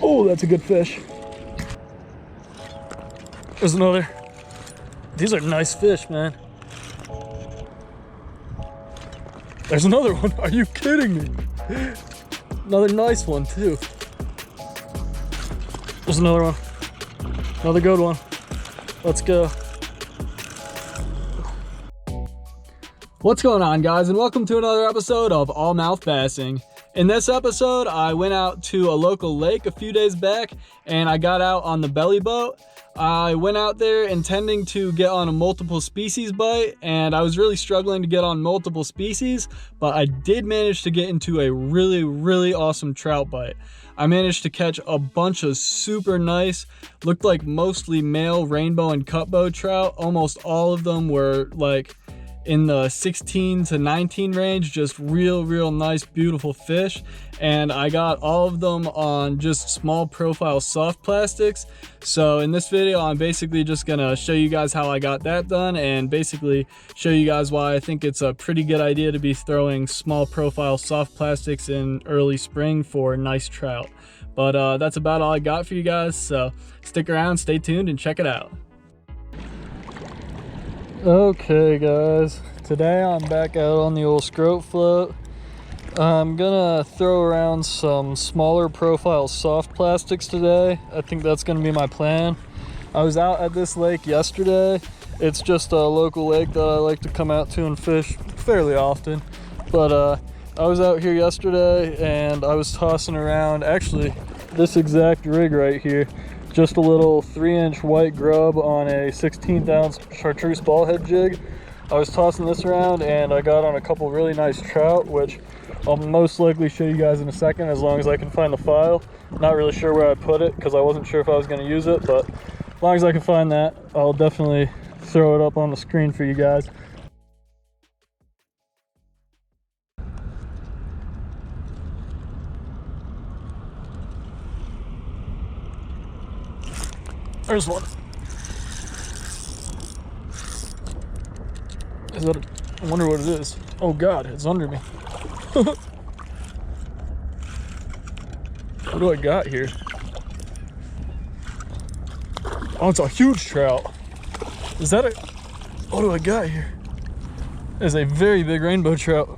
Oh, that's a good fish. There's another. These are nice fish, man. There's another one. Are you kidding me? Another nice one too. There's another one. Another good one. Let's go. What's going on, guys, and welcome to another episode of All Mouth Bassing. In this episode, I went out to a local lake a few days back and I got out on the belly boat. I went out there intending to get on a multiple species bite, and I was really struggling to get on multiple species, but I did manage to get into a really awesome trout bite. I managed to catch a bunch of super nice, looked like mostly male rainbow and cutbow trout. Almost all of them were like in the 16 to 19 range, just real nice, beautiful fish. And I got all of them on just small profile soft plastics. So in this video, I'm basically just gonna show you guys how I got that done and basically show you guys why I think it's a pretty good idea to be throwing small profile soft plastics in early spring for nice trout. But that's about all I got for you guys. So stick around, stay tuned, and check it out. Okay guys, today I'm back out on the old scrote float. I'm gonna throw around some smaller profile soft plastics today. I think that's gonna be my plan. I was out at this lake yesterday. It's just a local lake that I like to come out to and fish fairly often. But I was out here yesterday and I was tossing around actually this exact rig right here. Just a little 3-inch white grub on a 16th ounce chartreuse ball head jig. I was tossing this around and I got on a couple really nice trout, which I'll most likely show you guys in a second as long as I can find the file. Not really sure where I put it because I wasn't sure if I was going to use it, but as long as I can find that, I'll definitely throw it up on the screen for you guys. There's one. Is that I wonder what it is. Oh God, it's under me. What do I got here? Oh, it's a huge trout. Is that a... What do I got here? It's a very big rainbow trout.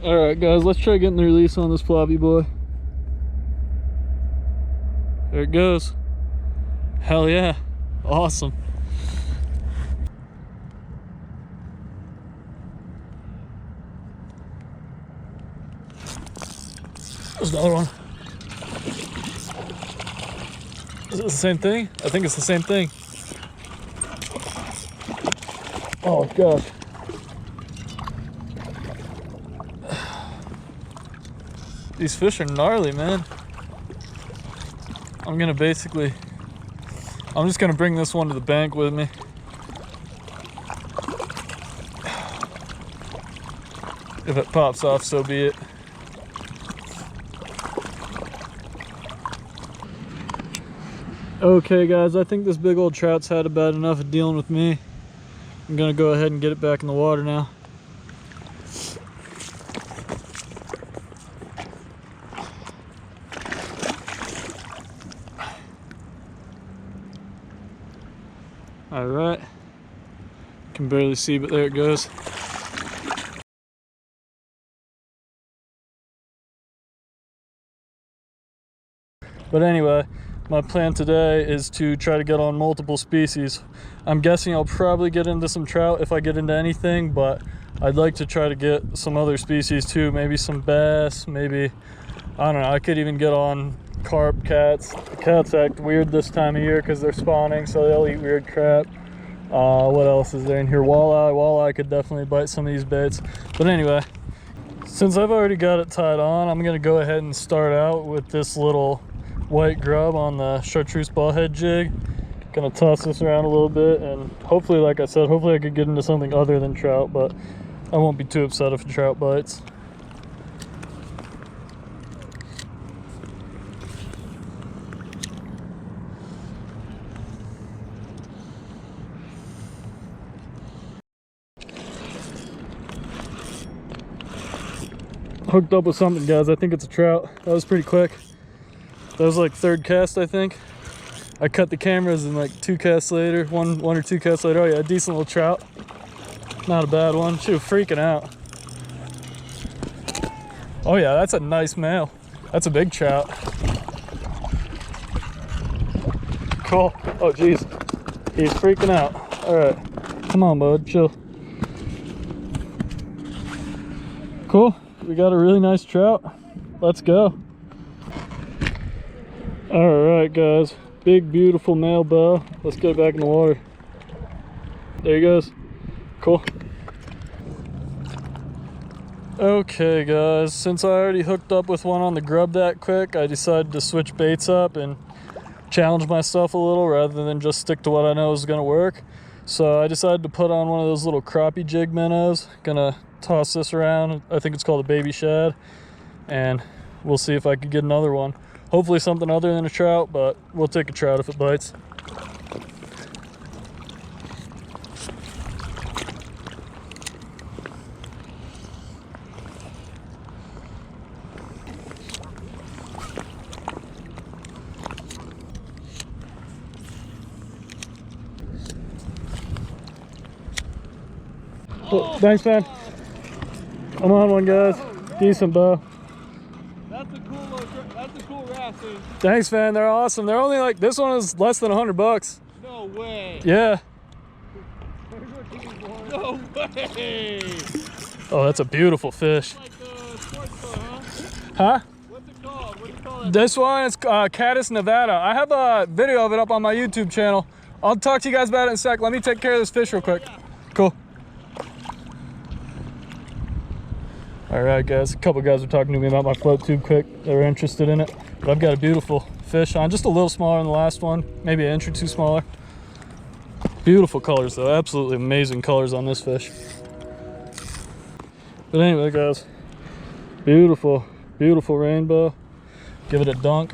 All right, guys, let's try getting the release on this floppy boy. There it goes. Hell yeah, awesome. There's another one. Is it the same thing? I think it's the same thing. Oh gosh. These fish are gnarly, man. I'm just gonna bring this one to the bank with me. If it pops off, so be it. Okay guys, I think this big old trout's had about enough of dealing with me. I'm gonna go ahead and get it back in the water now. All right, can barely see, but there it goes. But anyway, my plan today is to try to get on multiple species. I'm guessing I'll probably get into some trout if I get into anything, but I'd like to try to get some other species too. Maybe some bass, maybe, I don't know, I could even get on carp, cats. The cats act weird this time of year because they're spawning, so they'll eat weird crap. What else is there in here? Walleye could definitely bite some of these baits. But anyway, since I've already got it tied on, I'm gonna go ahead and start out with this little white grub on the chartreuse ball head jig. Gonna toss this around a little bit and hopefully, like I said, hopefully I could get into something other than trout, but I won't be too upset if a trout bites. Hooked up with something, guys. I think it's a trout. That was pretty quick. That was like third cast, I think. I cut the cameras and like 2 casts later, one or 2 casts later. Oh yeah, a decent little trout. Not a bad one. She was freaking out. Oh yeah, that's a nice male. That's a big trout. Cool. Oh geez, he's freaking out. All right, come on, bud, chill. Cool. We got a really nice trout. Let's go. All right, guys. Big, beautiful male bow. Let's get it back in the water. There he goes. Cool. Okay, guys. Since I already hooked up with one on the grub that quick, I decided to switch baits up and challenge myself a little rather than just stick to what I know is going to work. So I decided to put on one of those little crappie jig minnows. Gonna toss this around. I think it's called a baby shad. And we'll see if I could get another one. Hopefully something other than a trout, but we'll take a trout if it bites. Oh, thanks, man. I'm on one, guys. Decent bow. That's a cool wrasse, dude. Thanks, man. They're awesome. They're only like, this one is less than $100. No way. Yeah. No way. Oh, that's a beautiful fish. Like the sports boat, huh? Huh? What's it called? What do you call it? This one is Caddis, Nevada. I have a video of it up on my YouTube channel. I'll talk to you guys about it in a sec. Let me take care of this fish real quick. Cool. All right, guys. A couple guys were talking to me about my float tube quick. They were interested in it. But I've got a beautiful fish on, just a little smaller than the last one, maybe an inch or 2 smaller. Beautiful colors, though. Absolutely amazing colors on this fish. But anyway, guys, beautiful, beautiful rainbow. Give it a dunk.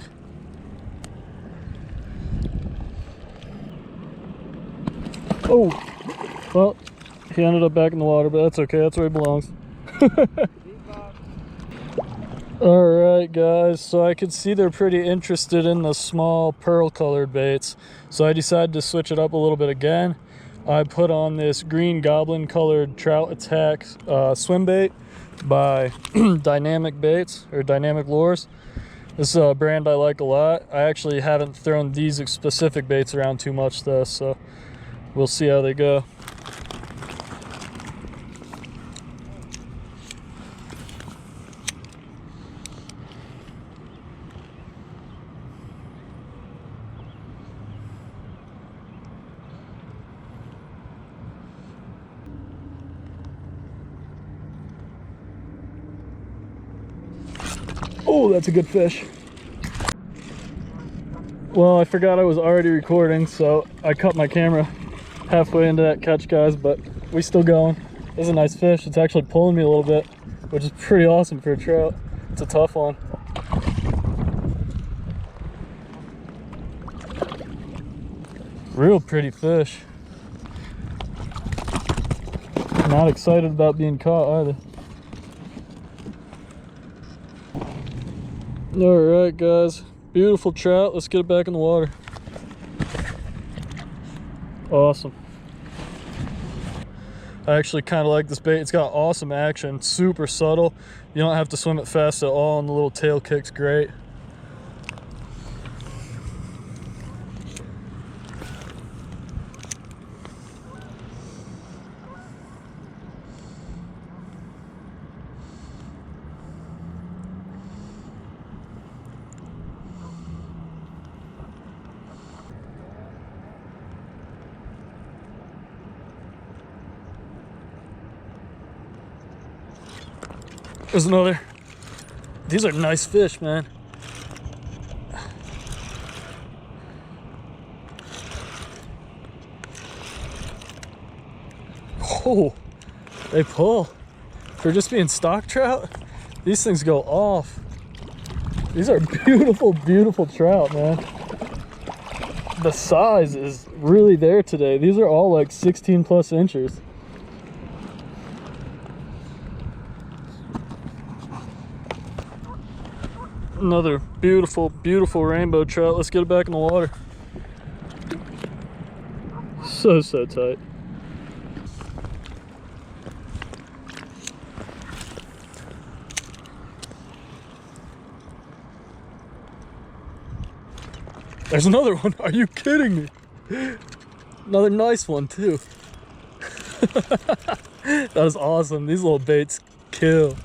Oh, well, he ended up back in the water, but that's okay. That's where he belongs. All right, guys, so I could see they're pretty interested in the small pearl colored baits, so I decided to switch it up a little bit again. I put on this green goblin colored Trout Attack swim bait by Dynamic Baits or Dynamic Lures. This is a brand I like a lot. I actually haven't thrown these specific baits around too much though, so we'll see how they go. Oh, that's a good fish. Well, I forgot I was already recording, so I cut my camera halfway into that catch, guys, but we still going. This is a nice fish. It's actually pulling me a little bit, which is pretty awesome for a trout. It's a tough one. Real pretty fish. Not excited about being caught either. All right, guys, beautiful trout. Let's get it back in the water. Awesome. I actually kind of like this bait. It's got awesome action, super subtle. You don't have to swim it fast at all, and the little tail kick's great. There's another. These are nice fish, man. Oh, they pull. For just being stock trout, these things go off. These are beautiful, beautiful trout, man. The size is really there today. These are all like 16 plus inches. Another beautiful, beautiful rainbow trout. Let's get it back in the water. So tight. There's another one. Are you kidding me? Another nice one too. That was awesome. These little baits kill.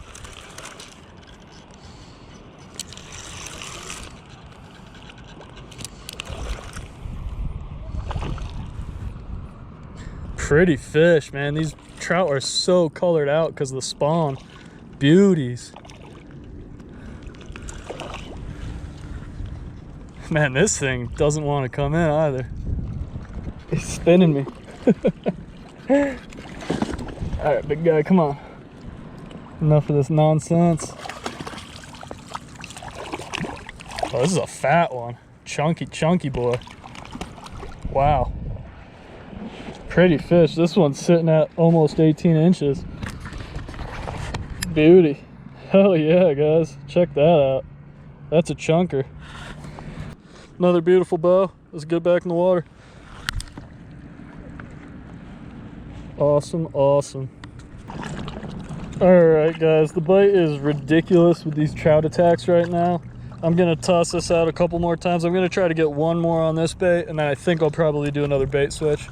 Pretty fish, man. These trout are so colored out because of the spawn. Beauties. Man, this thing doesn't want to come in either. He's spinning me. All right, big guy, come on. Enough of this nonsense. Oh, this is a fat one. Chunky boy. Wow. Pretty fish. This one's sitting at almost 18 inches. Beauty. Hell yeah, guys. Check that out. That's a chunker. Another beautiful bow. Let's get back in the water. Awesome, awesome. Alright guys, the bite is ridiculous with these trout attacks right now. I'm gonna toss this out a couple more times. I'm gonna try to get one more on this bait, and then I think I'll probably do another bait switch.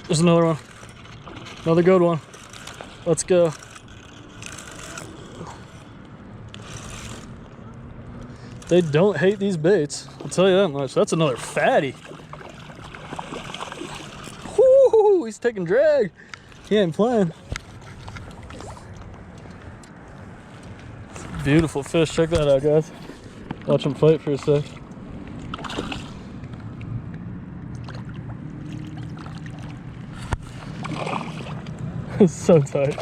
There's another one. Another good one. Let's go. They don't hate these baits. I'll tell you that much. That's another fatty. Whoo, he's taking drag. He ain't playing. Beautiful fish. Check that out, guys. Watch him fight for a sec. So tight.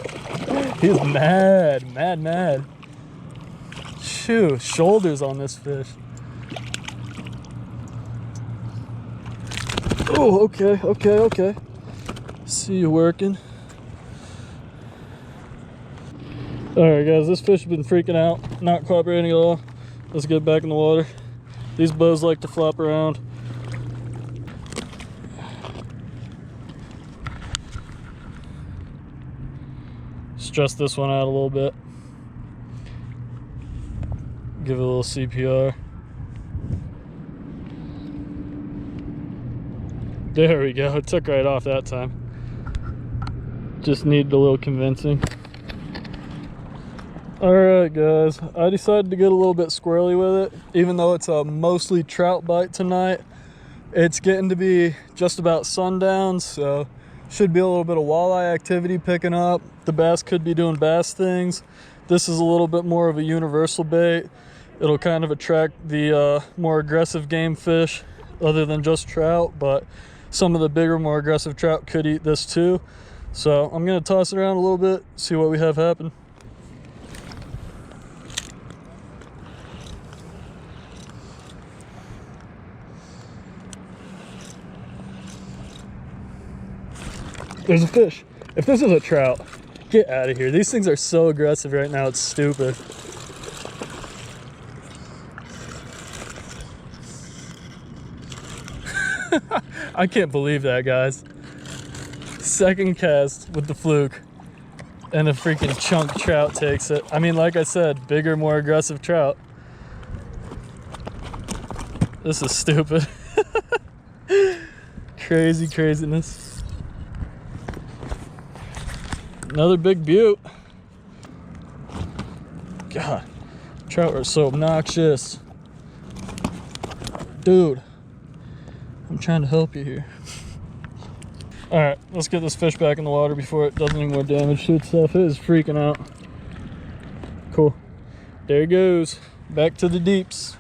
He's mad. Shoo, shoulders on this fish. Oh, okay. See you working. All right, guys, this fish has been freaking out, not cooperating at all. Let's get back in the water. These bows like to flop around. Stress this one out a little bit. Give it a little CPR. There we go. It took right off that time. Just needed a little convincing. Alright guys, I decided to get a little bit squirrely with it. Even though it's a mostly trout bite tonight, it's getting to be just about sundown, so should be a little bit of walleye activity picking up. The bass could be doing bass things. This is a little bit more of a universal bait. It'll kind of attract the more aggressive game fish other than just trout, but some of the bigger, more aggressive trout could eat this too. So I'm gonna toss it around a little bit, see what we have happen. There's a fish. If this is a trout, get out of here. These things are so aggressive right now, it's stupid. I can't believe that, guys. Second cast with the fluke, and a freaking chunk trout takes it. I mean, like I said, bigger, more aggressive trout. This is stupid. Craziness. Another big butte. God, trout are so obnoxious. Dude, I'm trying to help you here. All right, let's get this fish back in the water before it does any more damage to itself. It is freaking out. Cool. There he goes. Back to the deeps.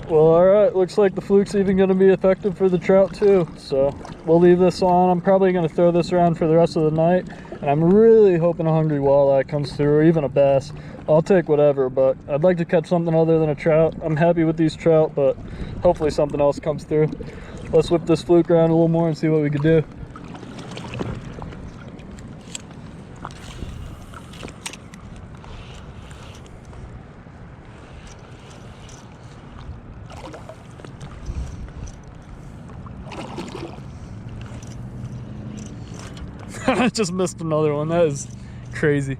Well, all right, looks like the fluke's even going to be effective for the trout too. So we'll leave this on. I'm probably going to throw this around for the rest of the night. And I'm really hoping a hungry walleye comes through, or even a bass. I'll take whatever, but I'd like to catch something other than a trout. I'm happy with these trout, but hopefully something else comes through. Let's whip this fluke around a little more and see what we could do. I just missed another one. That is crazy.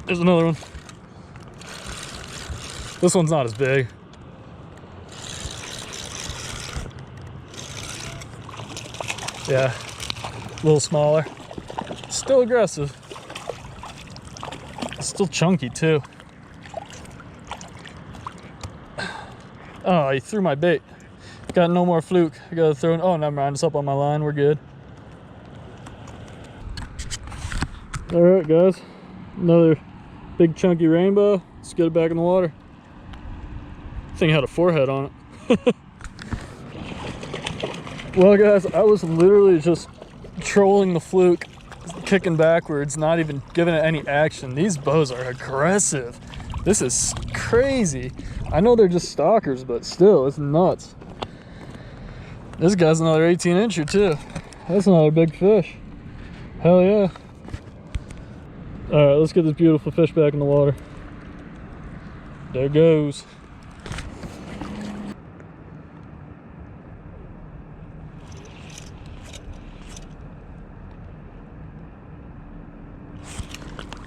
There's another one. This one's not as big. Yeah, a little smaller. Still aggressive. It's still chunky too. Oh, he threw my bait. Got no more fluke. I gotta throw it. Oh, never mind. It's up on my line. We're good. All right, guys. Another big chunky rainbow. Let's get it back in the water. Thing had a forehead on it. Well, guys, I was literally just trolling the fluke, kicking backwards, not even giving it any action. These bows are aggressive. This is crazy. I know they're just stalkers, but still, it's nuts. This guy's another 18-incher too. That's another big fish. Hell yeah. All right, let's get this beautiful fish back in the water. There it goes.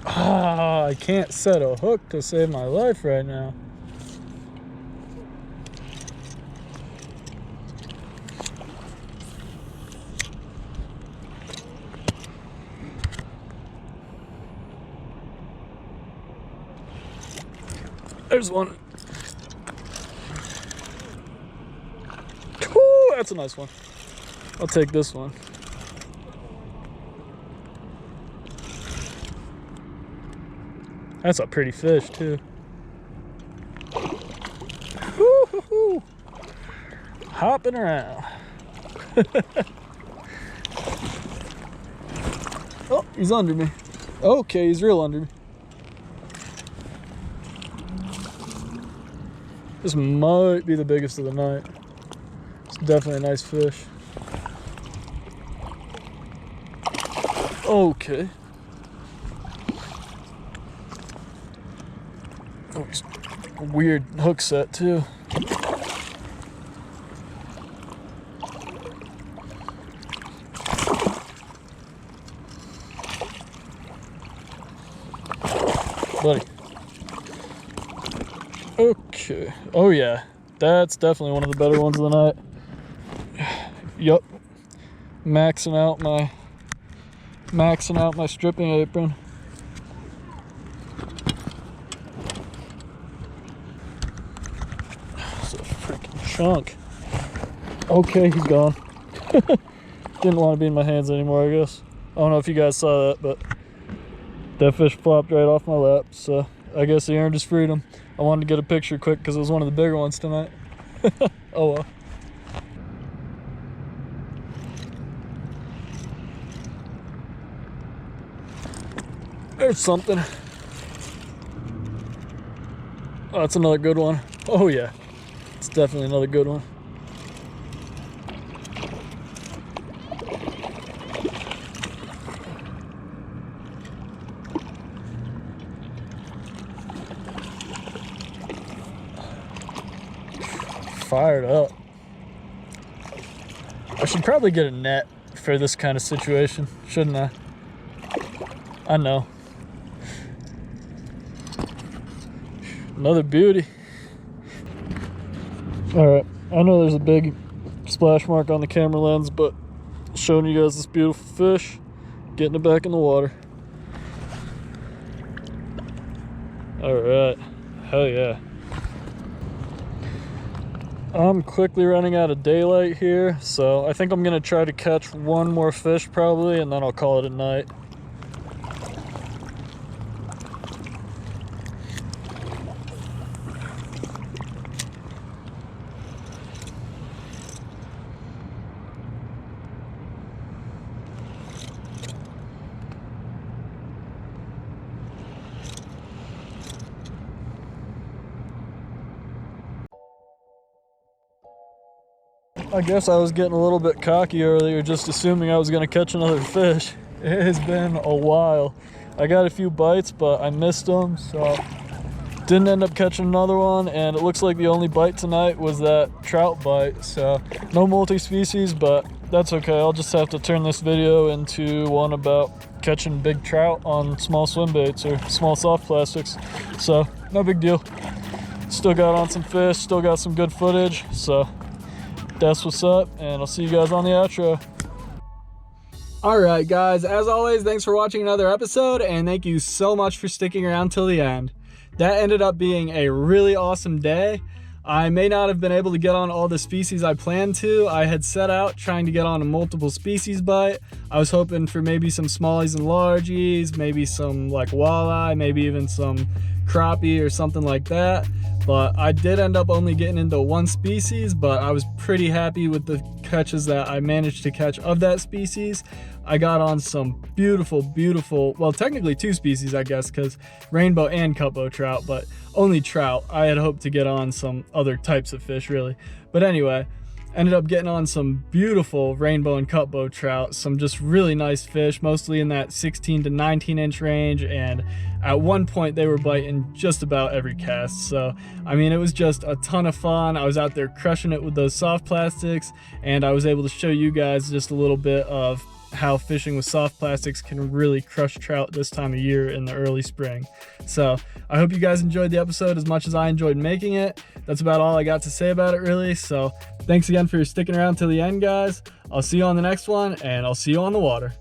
Ah, I can't set a hook to save my life right now. There's one. Ooh, that's a nice one. I'll take this one. That's a pretty fish too. Woo-hoo-hoo. Hopping around. Oh, he's under me. Okay, he's real under me. This might be the biggest of the night. It's definitely a nice fish. Okay. Oh, it's a weird hook set too. Buddy. Okay. Oh yeah, that's definitely one of the better ones of the night. Yup. Maxing out my stripping apron. It's a freaking chunk. Okay, he's gone. Didn't want to be in my hands anymore, I guess. I don't know if you guys saw that, but that fish flopped right off my lap, so I guess he earned his freedom. I wanted to get a picture quick because it was one of the bigger ones tonight. Oh well. There's something. Oh, that's another good one. Oh yeah, it's definitely another good one. Fired up. I should probably get a net for this kind of situation, shouldn't I? I know. Another beauty. Alright, I know there's a big splash mark on the camera lens, but showing you guys this beautiful fish, getting it back in the water. Alright, hell yeah. I'm quickly running out of daylight here, so I think I'm gonna try to catch one more fish probably, and then I'll call it a night. I guess I was getting a little bit cocky earlier, just assuming I was going to catch another fish. It has been a while. I got a few bites, but I missed them, so didn't end up catching another one, and it looks like the only bite tonight was that trout bite. So no multi-species, but that's okay. I'll just have to turn this video into one about catching big trout on small swim baits or small soft plastics. So no big deal. Still got on some fish, still got some good footage, so that's what's up, and I'll see you guys on the outro. All right, guys, as always, thanks for watching another episode, and thank you so much for sticking around till the end. That ended up being a really awesome day. I may not have been able to get on all the species I planned to. I had set out trying to get on a multiple species bite. I was hoping for maybe some smallies and largies, maybe some like walleye, maybe even some crappie or something like that. But I did end up only getting into one species, but I was pretty happy with the catches that I managed to catch of that species. I got on some beautiful, well, technically two species, I guess, because rainbow and cutbow trout, but only trout. I had hoped to get on some other types of fish, really. But anyway, ended up getting on some beautiful rainbow and cutbow trout, some just really nice fish, mostly in that 16 to 19 inch range, and at one point they were biting just about every cast. So I mean, it was just a ton of fun. I was out there crushing it with those soft plastics, and I was able to show you guys just a little bit of how fishing with soft plastics can really crush trout this time of year in the early spring. So I hope you guys enjoyed the episode as much as I enjoyed making it. That's about all I got to say about it, really. So thanks again for sticking around till the end, guys. I'll see you on the next one, and I'll see you on the water.